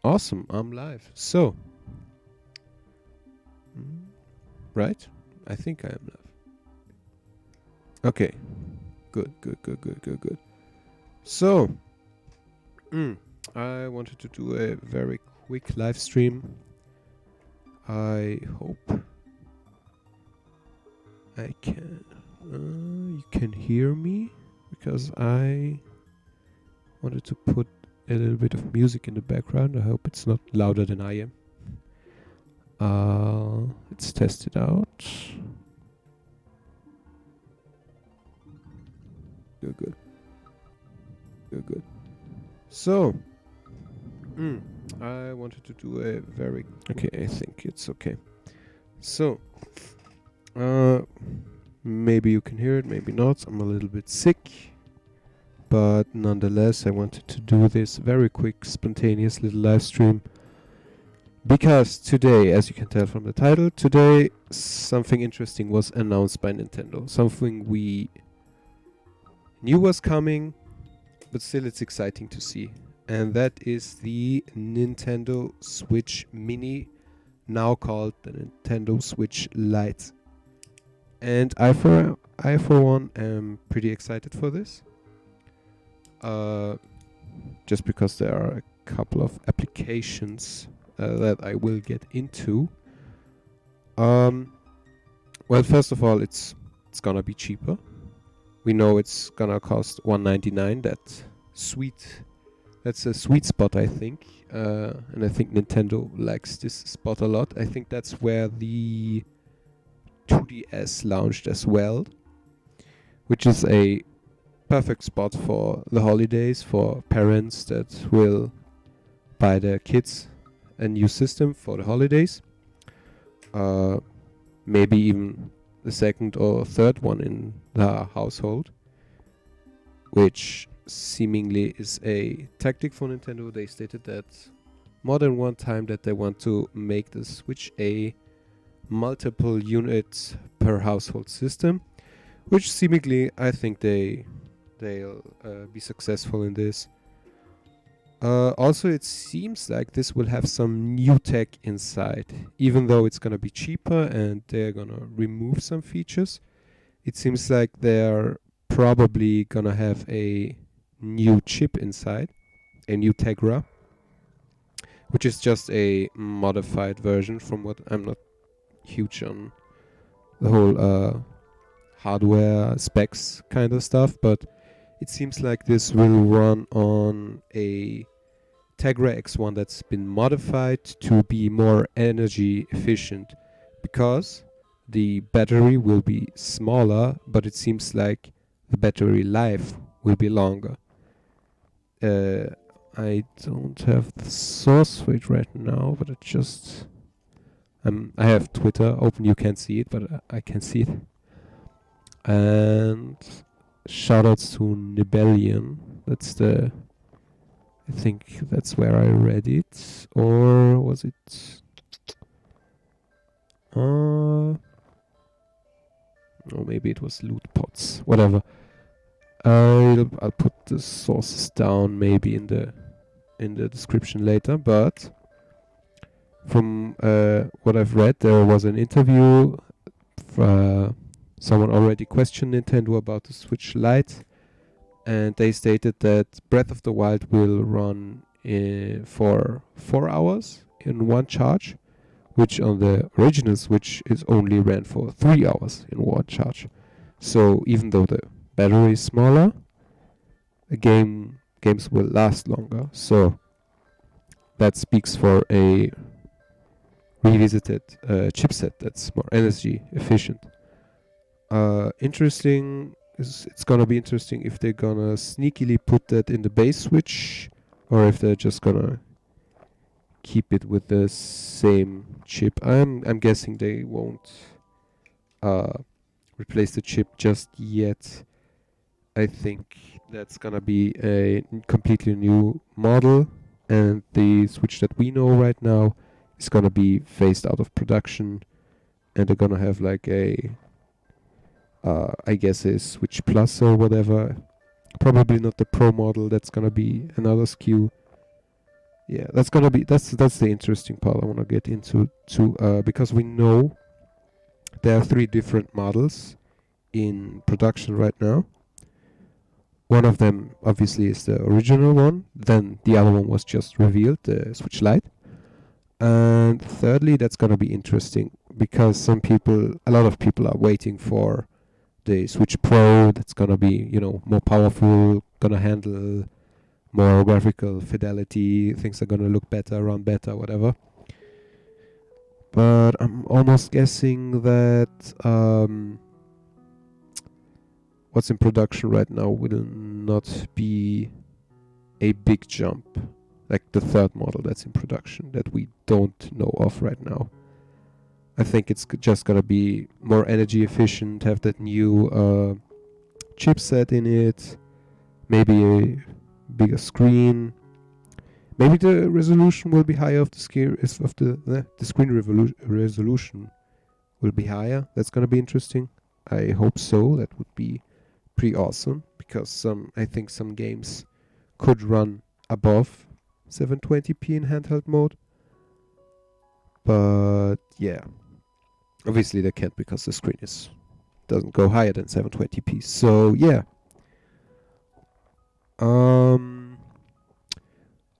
Awesome, I'm live. So, right? I think I am live. Okay, good. So, I wanted to do a very quick live stream. I hope I can. You can hear me because I wanted to put a little bit of music in the background. I hope it's not louder than I am. Let's test it out. Good. So, I wanted to do a very... Okay, I think it's okay. So, maybe you can hear it, maybe not. I'm a little bit sick. But nonetheless, I wanted to do this very quick, spontaneous little live stream. Because today, as you can tell from the title, today something interesting was announced by Nintendo. Something we knew was coming, but still it's exciting to see. And that is the Nintendo Switch Mini, now called the Nintendo Switch Lite. And I for one am pretty excited for this. Just because there are a couple of applications that I will get into. Well, first of all, it's gonna be cheaper. We know it's gonna cost $199. That's a sweet spot, I think. And I think Nintendo likes this spot a lot. I think that's where the 2DS launched as well, which is a perfect spot for the holidays, for parents that will buy their kids a new system for the holidays. Maybe even the second or third one in the household, which seemingly is a tactic for Nintendo. They stated that more than one time that they want to make the Switch a multiple unit per household system, which seemingly I think they'll be successful in this. Also, it seems like this will have some new tech inside. Even though it's gonna be cheaper and they're gonna remove some features, it seems like they're probably gonna have a new chip inside, a new Tegra, which is just a modified version from what I'm not huge on the whole hardware specs kind of stuff, but it seems like this will run on a Tegra X1 that's been modified to be more energy efficient, because the battery will be smaller, but it seems like the battery life will be longer. I don't have the source for it right now, but I have Twitter open. You can't see it, but I can see it. And shoutouts to Nibelian. I think that's where I read it. Or was it? Or maybe it was Loot Pots. Whatever. I'll put the sources down maybe in the description later. But from what I've read, there was an interview. Someone already questioned Nintendo about the Switch Lite, and they stated that Breath of the Wild will run for 4 hours in one charge, which on the original Switch is only ran for 3 hours in one charge. So even though the battery is smaller, the games will last longer. So that speaks for a revisited chipset that's more energy efficient. It's gonna be interesting if they're gonna sneakily put that in the base Switch, or if they're just gonna keep it with the same chip. I'm guessing they won't replace the chip just yet. I think that's gonna be a completely new model, and the Switch that we know right now is gonna be phased out of production, and they're gonna have like I guess a Switch Plus or whatever. Probably not the Pro model. That's gonna be another SKU. Yeah, that's the interesting part I want to get into too, because we know there are three different models in production right now. One of them obviously is the original one. Then the other one was just revealed, the Switch Lite. And thirdly, that's gonna be interesting because a lot of people are waiting for the Switch Pro. That's gonna be, more powerful, gonna handle more graphical fidelity. Things are gonna look better, run better, whatever. But I'm almost guessing that what's in production right now will not be a big jump, like the third model that's in production that we don't know of right now. I think it's just gonna be more energy efficient, have that new chipset in it, maybe a bigger screen. Maybe the resolution will be higher of the screen. The screen resolution will be higher. That's gonna be interesting. I hope so. That would be pretty awesome because I think some games could run above 720p in handheld mode. But yeah, obviously they can't because the screen doesn't go higher than 720p. So yeah,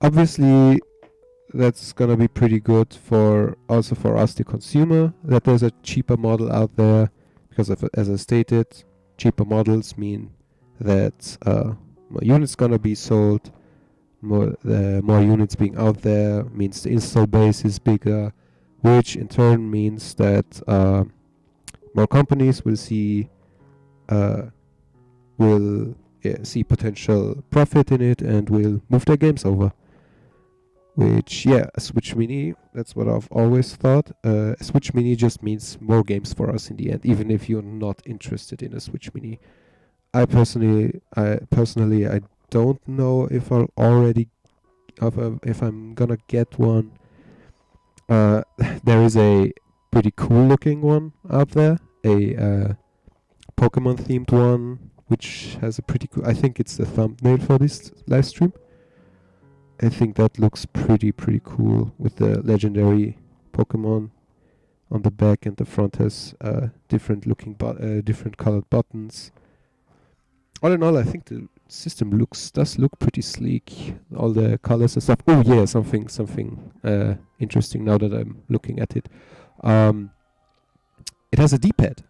obviously that's gonna be pretty good for us the consumer, that there's a cheaper model out there, because as I stated, cheaper models mean that more units gonna be sold. More units being out there means the install base is bigger, which in turn means that more companies will see potential profit in it and will move their games over. Which, yeah, a Switch Mini, that's what I've always thought. A Switch Mini just means more games for us in the end, even if you're not interested in a Switch Mini. I personally, I don't know if I'll already, if I'm gonna get one. There is a pretty cool looking one out there, a Pokemon themed one, which has a pretty cool. I think it's the thumbnail for this live stream. I think that looks pretty cool with the legendary Pokemon on the back, and the front has different colored buttons. All in all, I think the system does look pretty sleek. All the colors and stuff. Oh yeah, something interesting now that I'm looking at it. It has a D-pad.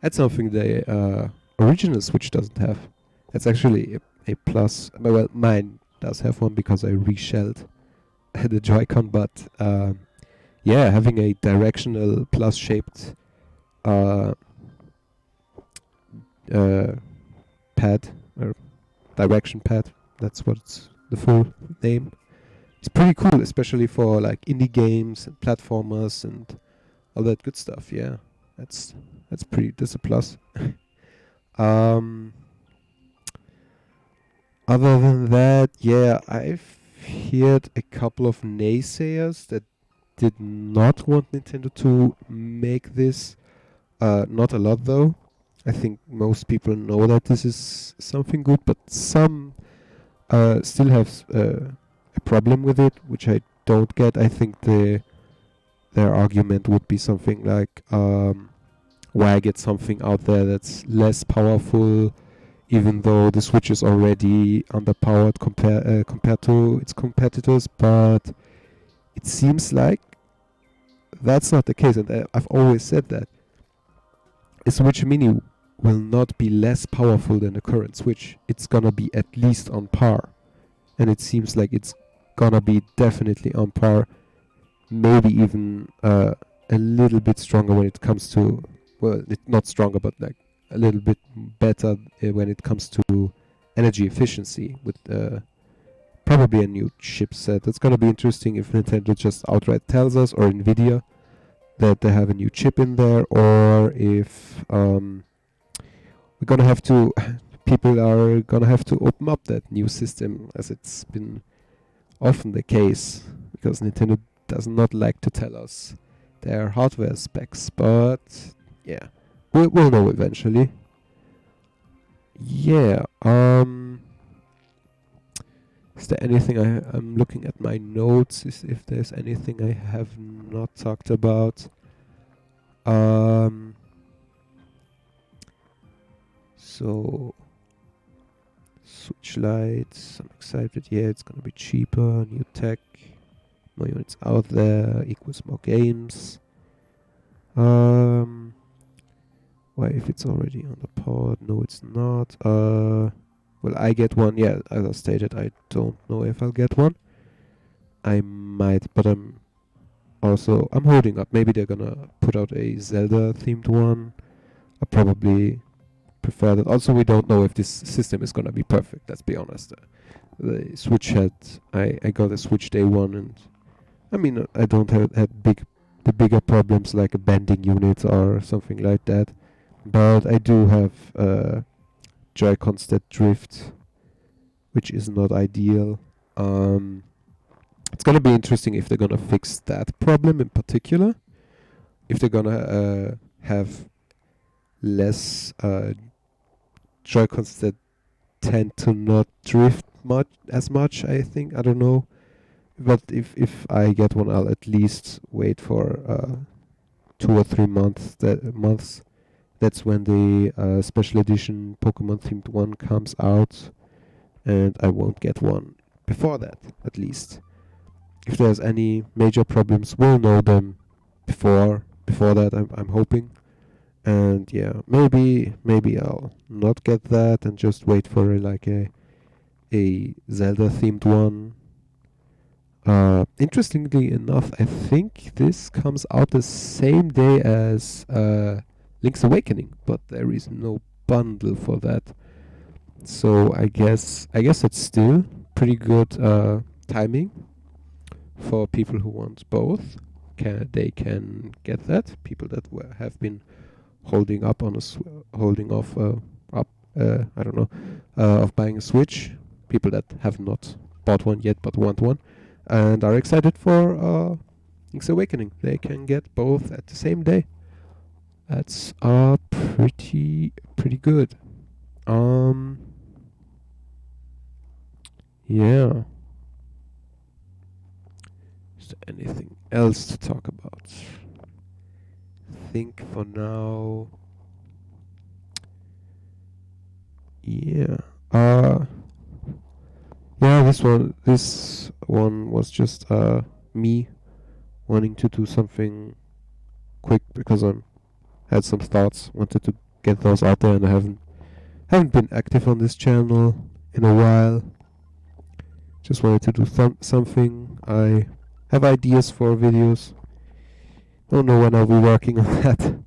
That's something the original Switch doesn't have. That's actually a plus. Well, mine does have one because I reshelled the Joy-Con, but yeah, having a directional plus shaped pad, or direction pad, that's what's the full name. It's pretty cool, especially for like indie games and platformers and all that good stuff. Yeah, that's a plus. Other than that, yeah, I've heard a couple of naysayers that did not want Nintendo to make this. Not a lot though. I think most people know that this is something good, but some still have a problem with it, which I don't get. I think their argument would be something like, why get something out there that's less powerful, even though the Switch is already underpowered compared to its competitors. But it seems like that's not the case, and I've always said that a Switch Mini will not be less powerful than the current Switch. It's gonna be at least on par, and it seems like it's gonna be definitely on par, maybe even a little bit stronger when it comes to, well, not stronger, but like a little bit better when it comes to energy efficiency, with probably a new chipset. That's gonna be interesting if Nintendo just outright tells us, or Nvidia, that they have a new chip in there, or if we're gonna have to people are gonna have to open up that new system, as it's been often the case, because Nintendo does not like to tell us their hardware specs. But yeah, we'll know eventually. Yeah. Is there anything I'm looking at my notes? Is if there's anything I have not talked about? Um. So switch lights. I'm excited. Yeah, it's gonna be cheaper. New tech. More units out there equals more games. Why if it's already on the pod? No, it's not. Well, I get one. Yeah, as I stated, I don't know if I'll get one. I might, but I'm holding up. Maybe they're gonna put out a Zelda themed one. I probably prefer that. Also, we don't know if this system is gonna be perfect. Let's be honest. The Switch I got a Switch day one, and I mean I don't have had the bigger problems like a bending unit or something like that. But I do have Joy-Cons that drift, which is not ideal. It's gonna be interesting if they're gonna fix that problem in particular. If they're gonna have less Joy-Cons that tend to not drift much. I think I don't know, but if I get one, I'll at least wait for 2 or 3 months. That's when the special edition Pokemon themed one comes out, and I won't get one before that, at least. If there's any major problems, we'll know them before that. I'm hoping, and yeah, maybe I'll not get that and just wait for a Zelda themed one. Interestingly enough, I think this comes out the same day as Link's Awakening, but there is no bundle for that. So I guess it's still pretty good timing for people who want both. They can get that. People that have been holding up on holding off up I don't know of buying a Switch. People that have not bought one yet but want one and are excited for Link's Awakening. They can get both at the same day. That's pretty good. Yeah. Is there anything else to talk about? Think for now. Yeah. Yeah, this one was just me wanting to do something quick because I had some thoughts, wanted to get those out there, and I haven't been active on this channel in a while. Just wanted to do something. I have ideas for videos. Don't know when I'll be working on that.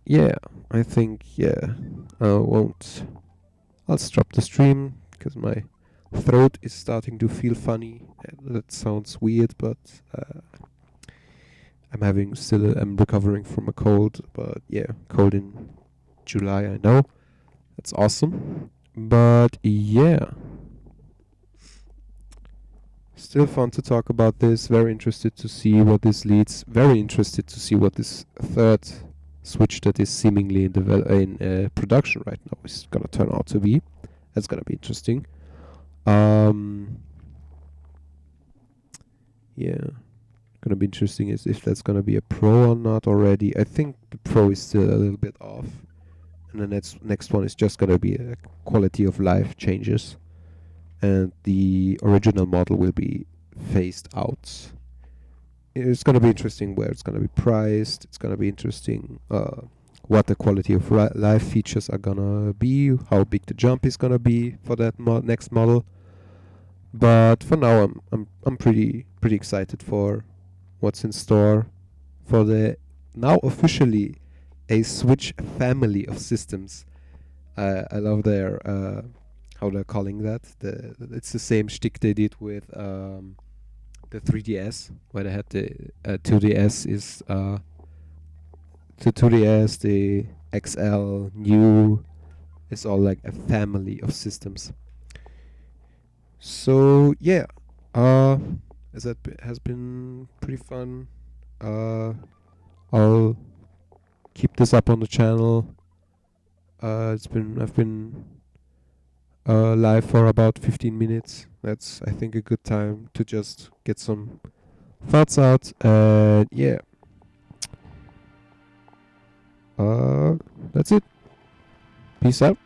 Yeah, I think I'll stop the stream because my throat is starting to feel funny. That sounds weird, but I'm recovering from a cold. But yeah, cold in July, I know. That's awesome. But yeah, still fun to talk about this. Very interested to see what this leads. Very interested to see what this third Switch that is seemingly in production right now is gonna turn out to be. That's gonna be interesting. Yeah, gonna be interesting is if that's gonna be a Pro or not already. I think the Pro is still a little bit off, and the next one is just gonna be a quality of life changes, and the original model will be phased out. It's gonna be interesting where it's gonna be priced. It's gonna be interesting what the quality of life features are gonna be, how big the jump is gonna be for that next model. But for now, I'm pretty excited for what's in store for the now officially a Switch family of systems. I love their how they're calling that. It's the same shtick they did with the 3DS, where they had the 2DS is the 2DS, the XL, new. It's all like a family of systems. So yeah, as that has been pretty fun. I'll keep this up on the channel. I've been live for about 15 minutes. That's, I think, a good time to just get some thoughts out. And yeah, that's it. Peace out.